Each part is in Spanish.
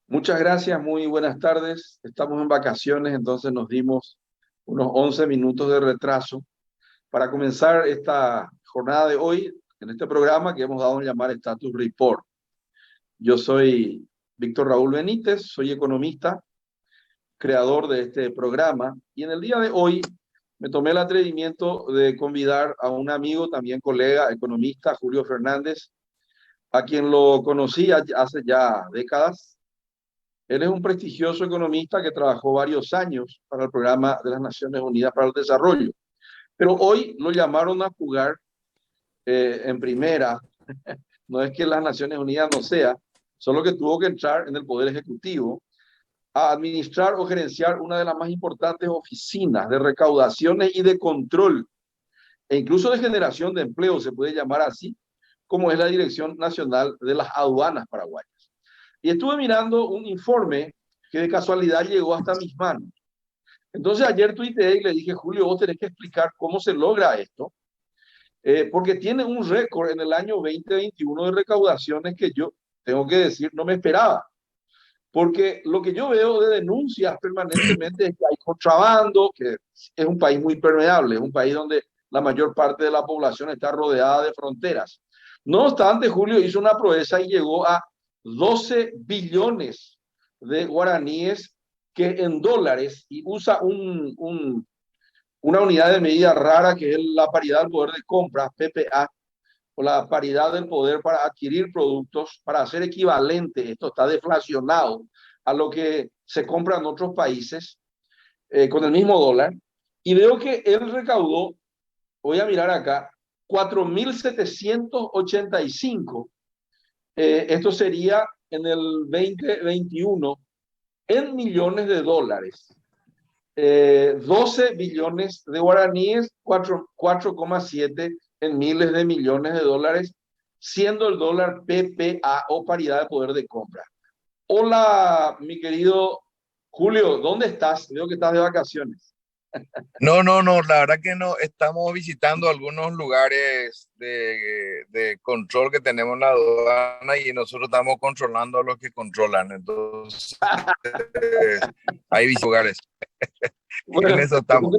Muchas gracias, muy buenas tardes. Estamos en vacaciones, entonces nos dimos unos 11 minutos de retraso para comenzar esta jornada de hoy en este programa que hemos dado a llamar Status Report. Yo soy Víctor Raúl Benítez, soy economista, creador de este programa, y en el día de hoy me tomé el atrevimiento de convidar a un amigo, también colega, economista, Julio Fernández, a quien lo conocí hace ya décadas. Él es un prestigioso economista que trabajó varios años para el Programa de las Naciones Unidas para el Desarrollo, pero hoy lo llamaron a jugar en primera. No es que las Naciones Unidas no sea, solo que tuvo que entrar en el Poder Ejecutivo a administrar o gerenciar una de las más importantes oficinas de recaudaciones y de control, e incluso de generación de empleo, se puede llamar así, como es la Dirección Nacional de las Aduanas Paraguayas. Y estuve mirando un informe que de casualidad llegó hasta mis manos. Entonces ayer tuiteé y le dije, Julio, vos tenés que explicar cómo se logra esto, porque tiene un récord en el año 2021 de recaudaciones que yo, tengo que decir, no me esperaba. Porque lo que yo veo de denuncias permanentemente es que hay contrabando, que es un país muy permeable, es un país donde la mayor parte de la población está rodeada de fronteras. No obstante, Julio hizo una proeza y llegó a 12 billones de guaraníes que en dólares, y usa una unidad de medida rara que es la paridad del poder de compra, PPA, o la paridad del poder para adquirir productos, para hacer equivalente, esto está deflacionado, a lo que se compra en otros países con el mismo dólar. Y veo que él recaudó, voy a mirar acá, 4.785. Esto sería en el 2021 en millones de dólares. 12 billones de guaraníes, 4,7 en miles de millones de dólares, siendo el dólar PPA o paridad de poder de compra. Hola, mi querido Julio, ¿dónde estás? Veo que estás de vacaciones. No, la verdad que no. Estamos visitando algunos lugares de control que tenemos en la aduana y nosotros estamos controlando a los que controlan. Entonces, hay lugares. En Bueno, eso estamos.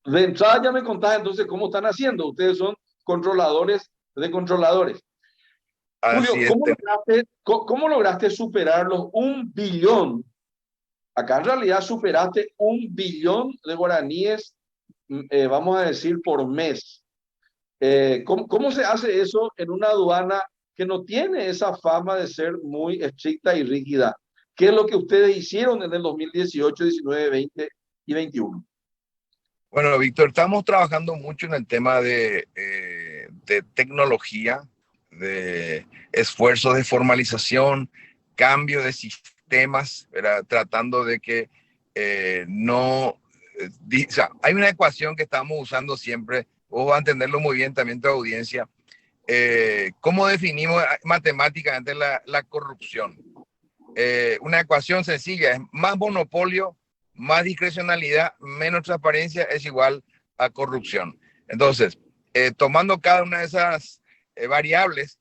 de entrada ya me contás entonces cómo están haciendo. Ustedes son controladores de controladores. Julio, Así es. ¿cómo lograste superar los 1 billón? Acá en realidad superaste 1 billón de guaraníes, vamos a decir, por mes. ¿Cómo se hace eso en una aduana que no tiene esa fama de ser muy estricta y rígida? ¿Qué es lo que ustedes hicieron en el 2018, 19, 20 y 21? Bueno, Víctor, estamos trabajando mucho en el tema de tecnología, de esfuerzos de formalización, cambio de sistemas, ¿verdad? Tratando de que no... o sea, hay una ecuación que estamos usando siempre, vos vas a entenderlo muy bien también tu audiencia. ¿Cómo definimos matemáticamente la corrupción? Una ecuación sencilla, es más monopolio, más discrecionalidad, menos transparencia es igual a corrupción. Entonces, tomando cada una de esas variables,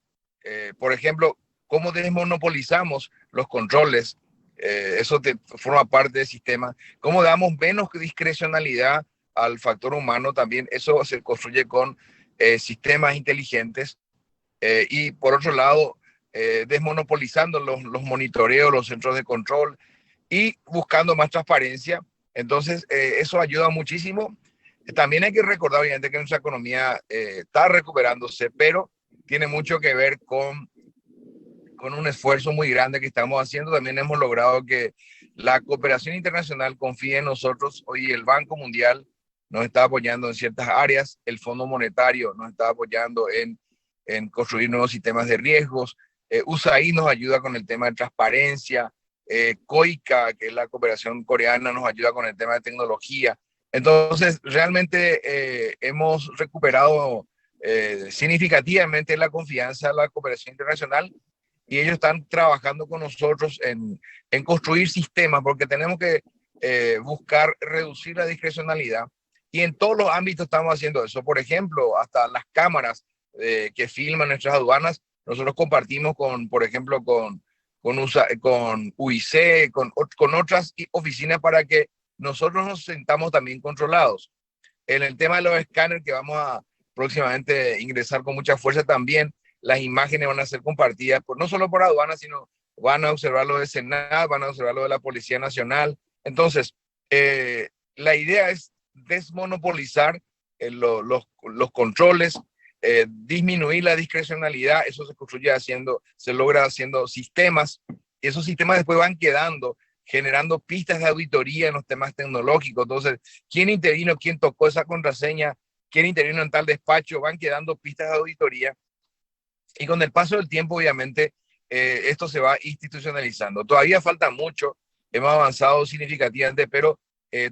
por ejemplo, cómo desmonopolizamos los controles, eso forma parte del sistema, cómo damos menos discrecionalidad al factor humano también, eso se construye con sistemas inteligentes y por otro lado, desmonopolizando los monitoreos, los centros de control y buscando más transparencia. Entonces, eso ayuda muchísimo. También hay que recordar, obviamente, que nuestra economía está recuperándose, pero tiene mucho que ver con un esfuerzo muy grande que estamos haciendo. También hemos logrado que la cooperación internacional confíe en nosotros. Hoy el Banco Mundial nos está apoyando en ciertas áreas, el Fondo Monetario nos está apoyando en construir nuevos sistemas de riesgos. USAID nos ayuda con el tema de transparencia. COICA, que es la cooperación coreana, nos ayuda con el tema de tecnología. Entonces, realmente hemos recuperado significativamente la confianza de la cooperación internacional y ellos están trabajando con nosotros en construir sistemas, porque tenemos que buscar reducir la discrecionalidad, y en todos los ámbitos estamos haciendo eso. Por ejemplo, hasta las cámaras que filman nuestras aduanas, nosotros compartimos con, por ejemplo, con UIC, con otras oficinas para que nosotros nos sentamos también controlados. En el tema de los escáneres que vamos a próximamente ingresar con mucha fuerza también, las imágenes van a ser compartidas no solo por aduanas, sino van a observar lo de Senat, van a observar lo de la Policía Nacional. Entonces, la idea es desmonopolizar los controles, disminuir la discrecionalidad. Eso se logra haciendo sistemas, y esos sistemas después van quedando, generando pistas de auditoría en los temas tecnológicos. Entonces, ¿quién intervino? ¿Quién tocó esa contraseña? ¿Quién intervino en tal despacho? Van quedando pistas de auditoría, y con el paso del tiempo, obviamente, esto se va institucionalizando. Todavía falta mucho, hemos avanzado significativamente, pero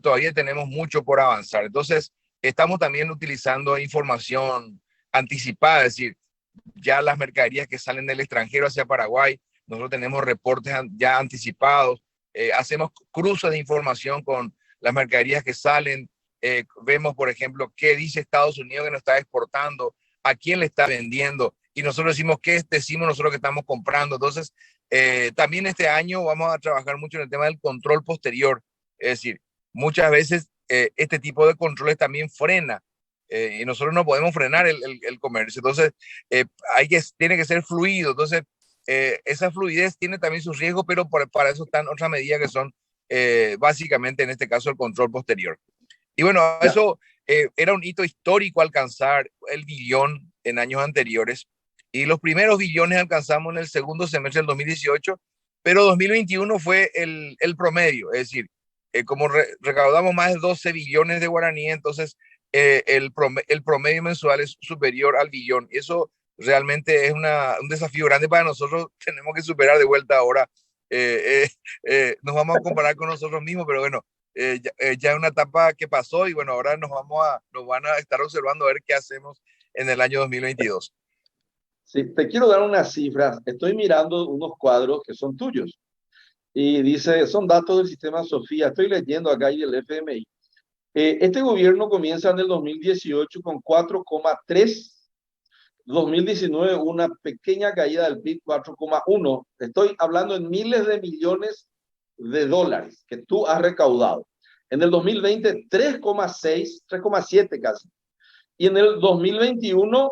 todavía tenemos mucho por avanzar. Entonces, estamos también utilizando información anticipada, es decir, ya las mercaderías que salen del extranjero hacia Paraguay, nosotros tenemos reportes ya anticipados, hacemos cruces de información con las mercaderías que salen, vemos, por ejemplo, qué dice Estados Unidos que nos está exportando, a quién le está vendiendo, y nosotros decimos qué decimos nosotros que estamos comprando. Entonces, también este año vamos a trabajar mucho en el tema del control posterior, es decir, muchas veces este tipo de controles también frena, y nosotros no podemos frenar el comercio. Entonces, tiene que ser fluido. Entonces, esa fluidez tiene también sus riesgos, pero para eso están otras medidas que son básicamente, en este caso, el control posterior. Y bueno, eso era un hito histórico alcanzar el billón en años anteriores. Y los primeros billones alcanzamos en el segundo semestre del 2018, pero 2021 fue el promedio. Es decir, como recaudamos más de 12 billones de guaraní, entonces el promedio mensual es superior al billón. Eso realmente es un desafío grande para nosotros. Tenemos que superar de vuelta ahora. Nos vamos a comparar con nosotros mismos, pero bueno, ya es una etapa que pasó, y bueno, ahora nos van a estar observando a ver qué hacemos en el año 2022. Sí, te quiero dar unas cifras. Estoy mirando unos cuadros que son tuyos y dice, son datos del sistema Sofía. Estoy leyendo acá y del FMI. Este gobierno comienza en el 2018 con 4,3. 2019 una pequeña caída del PIB, 4,1. Estoy hablando en miles de millones de dólares que tú has recaudado. En el 2020, 3,6, 3,7 casi. Y en el 2021,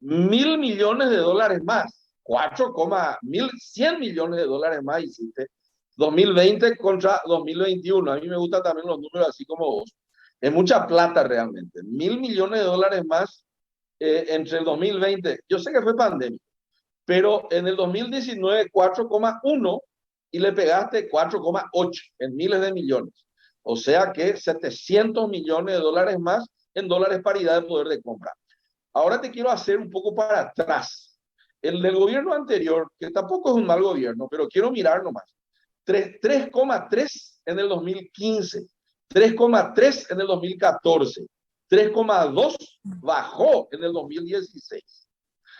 1.000 millones de dólares más. 100 millones de dólares más hiciste. 2020 contra 2021. A mí me gustan también los números así como vos. Es mucha plata realmente. 1.000 millones de dólares más entre el 2020. Yo sé que fue pandemia, pero en el 2019 4,1 y le pegaste 4,8 en miles de millones. O sea que 700 millones de dólares más en dólares paridad de poder de compra. Ahora te quiero hacer un poco para atrás. El del gobierno anterior, que tampoco es un mal gobierno, pero quiero mirar nomás. 3,3 en el 2015, 3,3 en el 2014, 3,2 bajó en el 2016.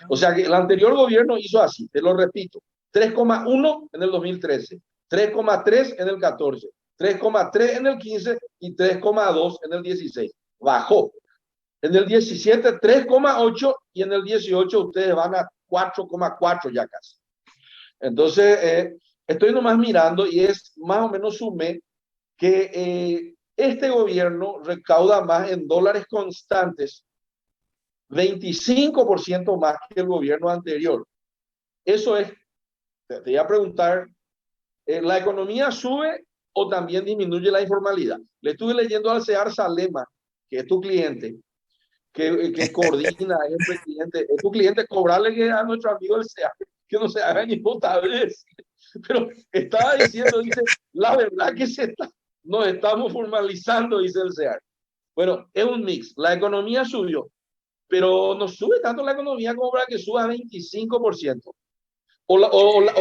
O sea que el anterior gobierno hizo así, te lo repito, 3,1 en el 2013, 3,3 en el 14, 3,3 en el 15 y 3,2 en el 16. Bajó. En el 17, 3,8 y en el 18 ustedes van a 4,4 ya casi. Entonces, estoy nomás mirando y es más o menos sumé que este gobierno recauda más en dólares constantes, 25% más que el gobierno anterior. Eso es, te voy a preguntar, ¿la economía sube o también disminuye la informalidad? Le estuve leyendo al Sear Salema, que es tu cliente, que coordina, es tu cliente, cobrarle a nuestro amigo el SEAR, que no se haga ni otra vez. Pero estaba diciendo, dice, la verdad que nos estamos formalizando, dice el SEAR. Bueno, es un mix. La economía subió, pero no sube tanto la economía como para que suba 25%. O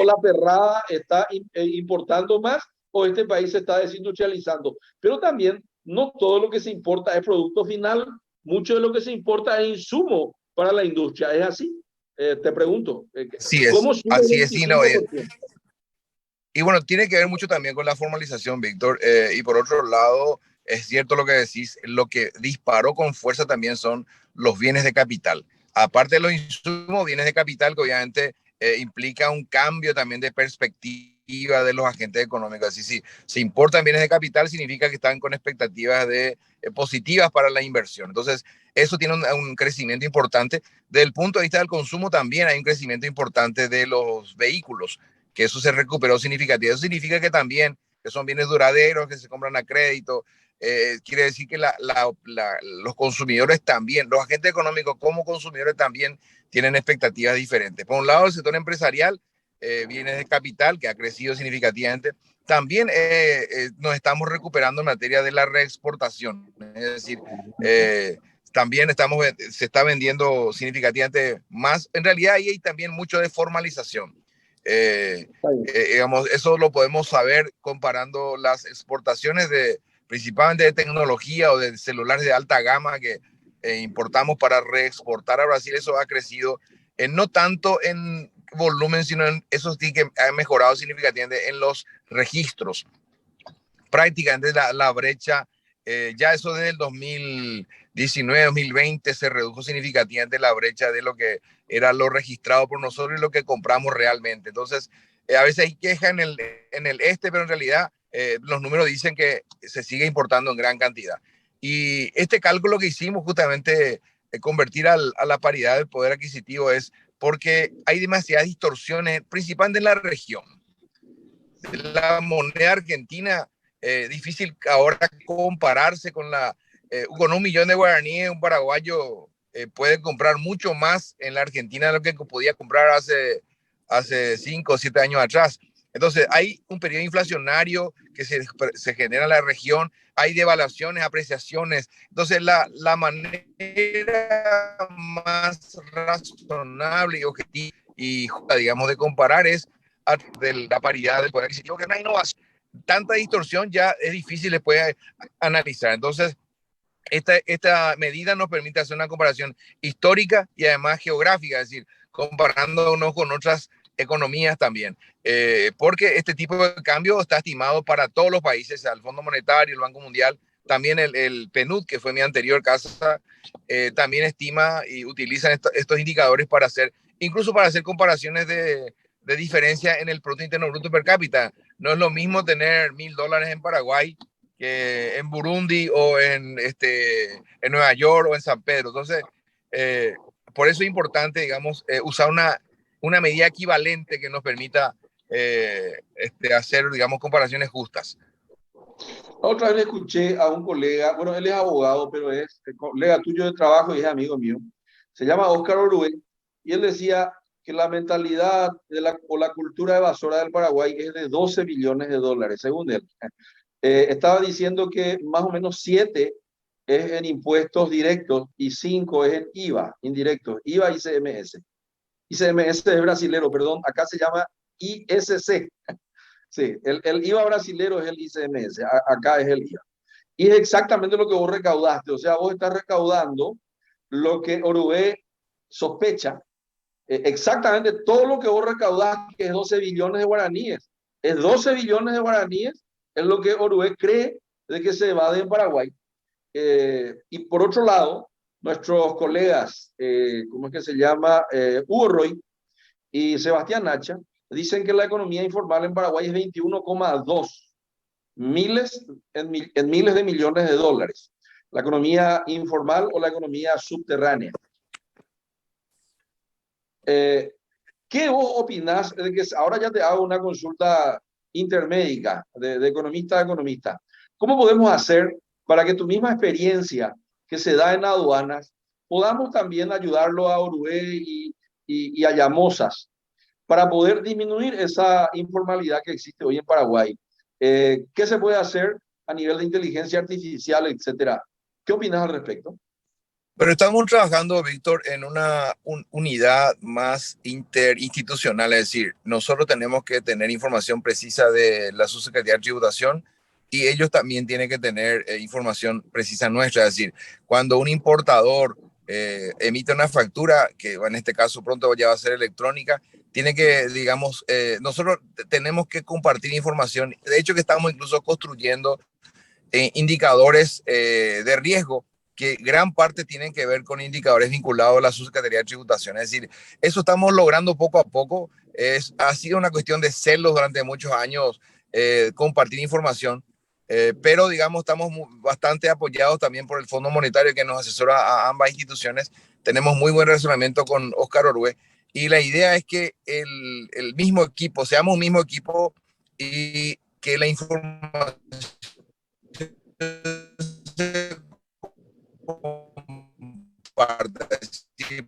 la perrada está importando más, o este país se está desindustrializando. Pero también no todo lo que se importa es producto final, mucho de lo que se importa es insumo para la industria. Es así. Te pregunto, Sí es, ¿cómo sube así es. 25%? Y bueno, tiene que ver mucho también con la formalización, Víctor. Y por otro lado, es cierto lo que decís, lo que disparó con fuerza también son los bienes de capital. Aparte de los insumos, bienes de capital que obviamente implica un cambio también de perspectiva de los agentes económicos. Así, si se importan bienes de capital, significa que están con expectativas positivas para la inversión. Entonces, eso tiene un crecimiento importante. Desde el punto de vista del consumo, también hay un crecimiento importante de los vehículos, que eso se recuperó significativo. Eso significa que también que son bienes duraderos, que se compran a crédito. Quiere decir que los consumidores también, los agentes económicos como consumidores también tienen expectativas diferentes. Por un lado, el sector empresarial, bienes de capital, que ha crecido significativamente. También nos estamos recuperando en materia de la reexportación. Es decir, también se está vendiendo significativamente más. En realidad, ahí hay también mucho de formalización. Digamos, eso lo podemos saber comparando las exportaciones principalmente de tecnología o de celulares de alta gama que importamos para reexportar a Brasil. Eso ha crecido no tanto en volumen, sino en eso sí que ha mejorado significativamente en los registros. Prácticamente la brecha, ya eso desde el 2019, 2020 se redujo significativamente la brecha de lo que era lo registrado por nosotros y lo que compramos realmente. Entonces, a veces hay queja en el este, pero en realidad los números dicen que se sigue importando en gran cantidad. Y este cálculo que hicimos justamente, convertir a la paridad del poder adquisitivo, es porque hay demasiadas distorsiones, principalmente en la región. La moneda argentina, difícil ahora compararse con 1 millón de guaraníes. Un paraguayo puede comprar mucho más en la Argentina de lo que podía comprar hace 5 o 7 años atrás. Entonces, hay un periodo inflacionario que se genera en la región, hay devaluaciones, apreciaciones. Entonces, la manera más razonable y objetiva y justa, digamos, de comparar es de la paridad del poder adquisitivo, que es una innovación. Tanta distorsión ya es difícil después analizar. Entonces, esta medida nos permite hacer una comparación histórica y además geográfica, es decir, comparándonos con otras economías también. Porque este tipo de cambio está estimado para todos los países, el Fondo Monetario, el Banco Mundial, también el PNUD, que fue mi anterior casa, también estima y utilizan estos indicadores incluso para hacer comparaciones de diferencia en el Producto Interno Bruto per cápita. No es lo mismo tener $1.000 en Paraguay que en Burundi o en Nueva York o en San Pedro. Entonces, por eso es importante, digamos, usar una medida equivalente que nos permita hacer, digamos, comparaciones justas. Otra vez le escuché a un colega, bueno, él es abogado, pero es colega tuyo de trabajo y es amigo mío. Se llama Óscar Orué, y él decía que la mentalidad o la cultura evasora del Paraguay es de 12 billones de dólares, según él. Estaba diciendo que más o menos 7 es en impuestos directos y 5 es en IVA, indirectos, IVA y CMS. ICMS es brasilero, perdón, acá se llama ISC. Sí, el IVA brasilero es el ICMS, acá es el IVA. Y es exactamente lo que vos recaudaste, o sea, vos estás recaudando lo que Orué sospecha, exactamente todo lo que vos recaudaste, que es 12 billones de guaraníes. Es 12 billones de guaraníes, es lo que Orué cree de que se evade en Paraguay. Y por otro lado, nuestros colegas, ¿cómo es que se llama? Hugo Roy y Sebastián Nacha, dicen que la economía informal en Paraguay es 21,2 miles en miles de millones de dólares. La economía informal o la economía subterránea. ¿Qué vos opinás de que ahora ya te hago una consulta intermédica de economista a economista? ¿Cómo podemos hacer para que tu misma experiencia que se da en aduanas podamos también ayudarlo a Orué y a Llamosas para poder disminuir esa informalidad que existe hoy en Paraguay? ¿Qué se puede hacer a nivel de inteligencia artificial, etcétera? ¿Qué opinas al respecto? Pero estamos trabajando, Víctor, en una unidad más interinstitucional, es decir, nosotros tenemos que tener información precisa de la Subsecretaría de Tributación y ellos también tienen que tener información precisa nuestra, es decir, cuando un importador emite una factura, que en este caso pronto ya va a ser electrónica, tiene que, digamos, nosotros tenemos que compartir información. De hecho, que estamos incluso construyendo indicadores de riesgo que gran parte tienen que ver con indicadores vinculados a la Subsecretaría de Tributación. Es decir, eso estamos logrando poco a poco. Ha sido una cuestión de celos durante muchos años compartir información, pero digamos estamos bastante apoyados también por el Fondo Monetario que nos asesora a ambas instituciones. Tenemos muy buen relacionamiento con Oscar Orue y la idea es que el mismo equipo, seamos un mismo equipo y que la información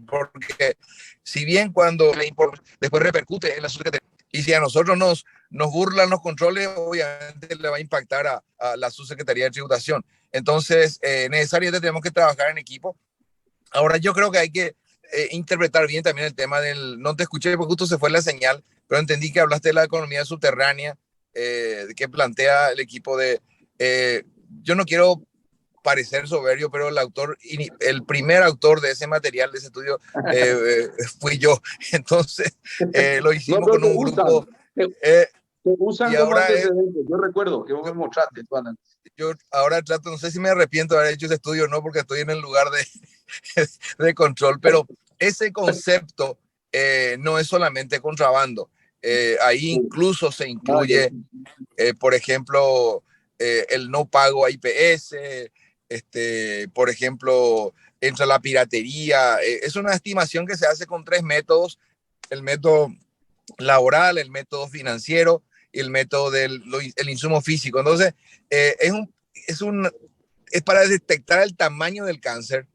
porque si bien cuando después repercute en la subsecretaría y si a nosotros nos burlan los controles, obviamente le va a impactar a la subsecretaría de tributación. Entonces, necesariamente tenemos que trabajar en equipo. Ahora, yo creo que hay que interpretar bien también el tema del, no te escuché porque justo se fue la señal, pero entendí que hablaste de la economía subterránea que plantea el equipo eh, yo no quiero parecer soberbio, pero el primer autor de ese material, de ese estudio, fui yo. Entonces, lo No, hicimos pero con un grupo. te Y usan como ahora antecedente. Yo recuerdo que vos me yo, mostraste tu análisis. yo ahora trato, no sé si me arrepiento de haber hecho ese estudio o no, porque estoy en el lugar de control, pero ese concepto no es solamente contrabando. Ahí incluso se incluye, por ejemplo, el no pago a IPS, por ejemplo, entra la piratería. Es una estimación que se hace con tres métodos: el método laboral, el método financiero y el método del el insumo físico. Entonces, es, un, es para detectar el tamaño del cáncer,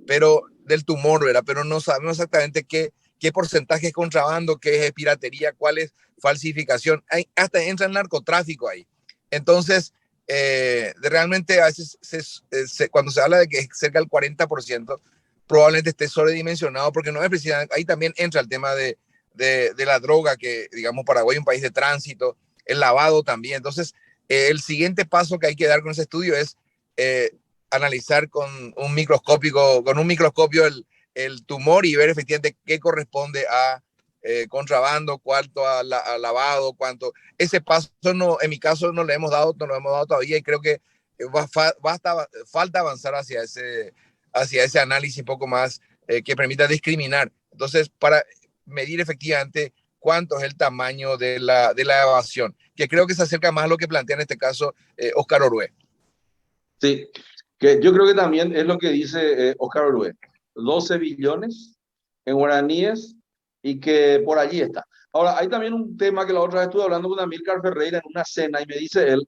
pero del tumor, ¿verdad? Pero no sabemos exactamente qué porcentaje es contrabando, qué es piratería, cuál es falsificación. Hasta entra el narcotráfico ahí. Entonces, realmente a veces cuando se habla de que es cerca del 40%, probablemente esté sobredimensionado porque no es precisamente, ahí también entra el tema de la droga, que digamos Paraguay es un país de tránsito, el lavado también. Entonces, el siguiente paso que hay que dar con ese estudio es analizar con un microscopio el tumor y ver efectivamente qué corresponde a contrabando, cuánto a lavado, cuánto. Ese paso no, en mi caso no lo hemos dado todavía y creo que falta avanzar hacia ese análisis un poco más que permita discriminar. Entonces, para medir efectivamente cuánto es el tamaño de la evasión, que creo que se acerca más a lo que plantea en este caso Oscar Orue. Sí, que yo creo que también es lo que dice Oscar Orue. 12 billones en guaraníes y que por allí está. Ahora, hay también un tema que la otra vez estuve hablando con Amílcar Ferreira en una cena y me dice él,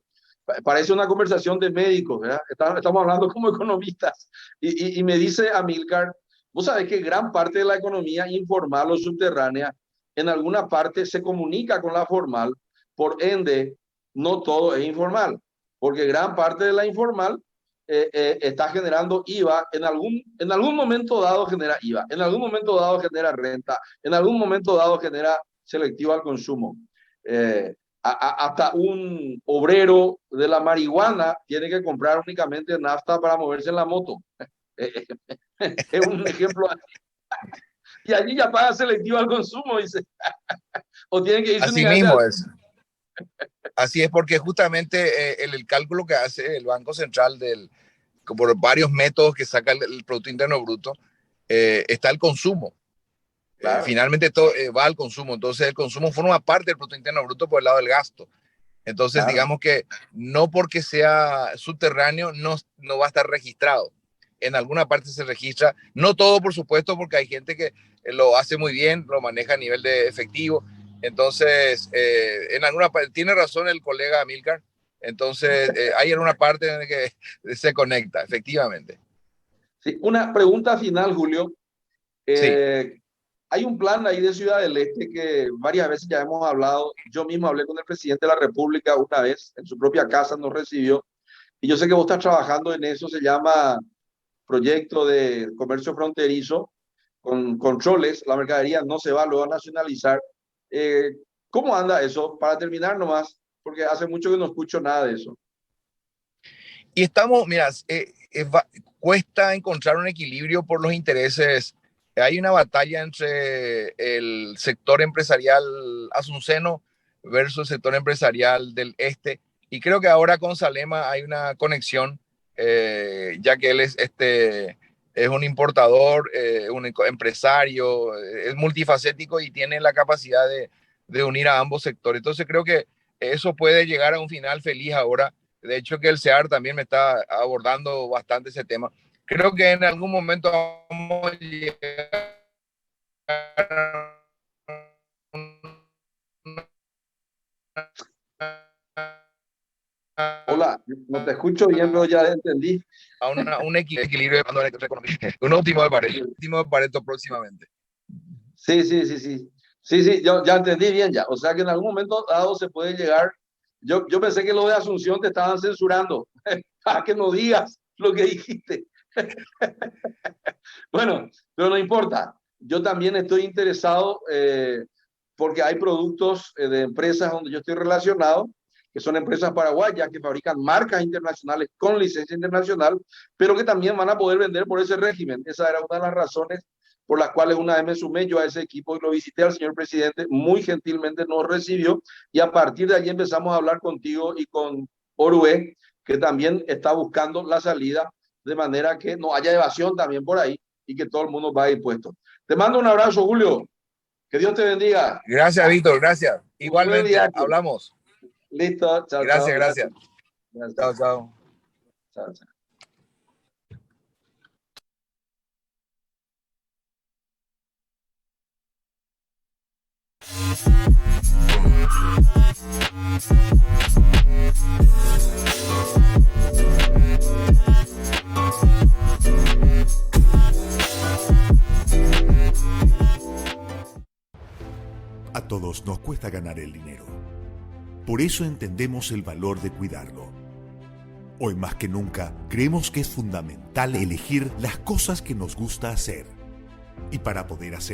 parece una conversación de médicos, ¿verdad? Estamos hablando como economistas. Y me dice Amílcar, vos sabés que gran parte de la economía informal o subterránea en alguna parte se comunica con la formal, por ende, no todo es informal, porque gran parte de la informal está generando IVA, en algún momento dado genera IVA, en algún momento dado genera renta, en algún momento dado genera selectivo al consumo. Hasta un obrero de la marihuana tiene que comprar únicamente nafta para moverse en la moto. Es un ejemplo así. Y allí ya paga selectivo al consumo, dice. O tiene que irse Así únicamente mismo al... es. Así es porque justamente el cálculo que hace el Banco Central por varios métodos que saca el Producto Interno Bruto, está el consumo. Claro, Finalmente todo va al consumo. Entonces el consumo forma parte del Producto Interno Bruto por el lado del gasto. Entonces claro. digamos que no porque sea subterráneo no va a estar registrado. En alguna parte se registra, no todo por supuesto, porque hay gente que lo hace muy bien, lo maneja a nivel de efectivo. Entonces, en alguna parte, tiene razón el colega Amílcar, entonces hay en una parte en la que se conecta, efectivamente. Sí, una pregunta final, Julio. Sí, Eh, Hay un plan ahí de Ciudad del Este que varias veces ya hemos hablado. Yo mismo hablé con el presidente de la República una vez, en su propia casa nos recibió. Y yo sé que vos estás trabajando en eso, se llama Proyecto de Comercio Fronterizo, con controles, la mercadería no se va luego a nacionalizar. Eh, ¿Cómo anda eso? Para terminar nomás, porque hace mucho que no escucho nada de eso. y estamos, mira, cuesta encontrar un equilibrio por los intereses. Hay una batalla entre el sector empresarial asunceno versus el sector empresarial del este. Y creo que ahora con Salema hay una conexión, ya que él es un importador, un empresario, es multifacético y tiene la capacidad de unir a ambos sectores. Entonces creo que eso puede llegar a un final feliz ahora. De hecho, que el SEAR también me está abordando bastante ese tema. Creo que en algún momento vamos a llegar Hola, no te escucho bien, pero ya entendí. a un equilibrio de la economía. Un óptimo de Pareto próximamente. Sí, sí, sí, sí. Sí, sí, yo ya entendí bien ya. O sea que en algún momento dado se puede llegar. Yo pensé que lo de Asunción te estaban censurando para que no digas lo que dijiste. Bueno, pero no importa. Yo también estoy interesado porque hay productos de empresas donde yo estoy relacionado, que son empresas paraguayas que fabrican marcas internacionales con licencia internacional, pero que también van a poder vender por ese régimen. Esa era una de las razones por las cuales una vez me sumé yo a ese equipo y lo visité al señor presidente, muy gentilmente nos recibió y a partir de allí empezamos a hablar contigo y con Orue, que también está buscando la salida de manera que no haya evasión también por ahí y que todo el mundo vaya impuesto. Te mando un abrazo, Julio. Que Dios te bendiga. Gracias, Víctor. Gracias. Igualmente, hablamos. Listo. Chao, gracias, chao. Gracias. Chao, chao. Chao, chao. A todos nos cuesta ganar el dinero. Por eso entendemos el valor de cuidarlo. Hoy más que nunca, creemos que es fundamental elegir las cosas que nos gusta hacer. Y para poder hacer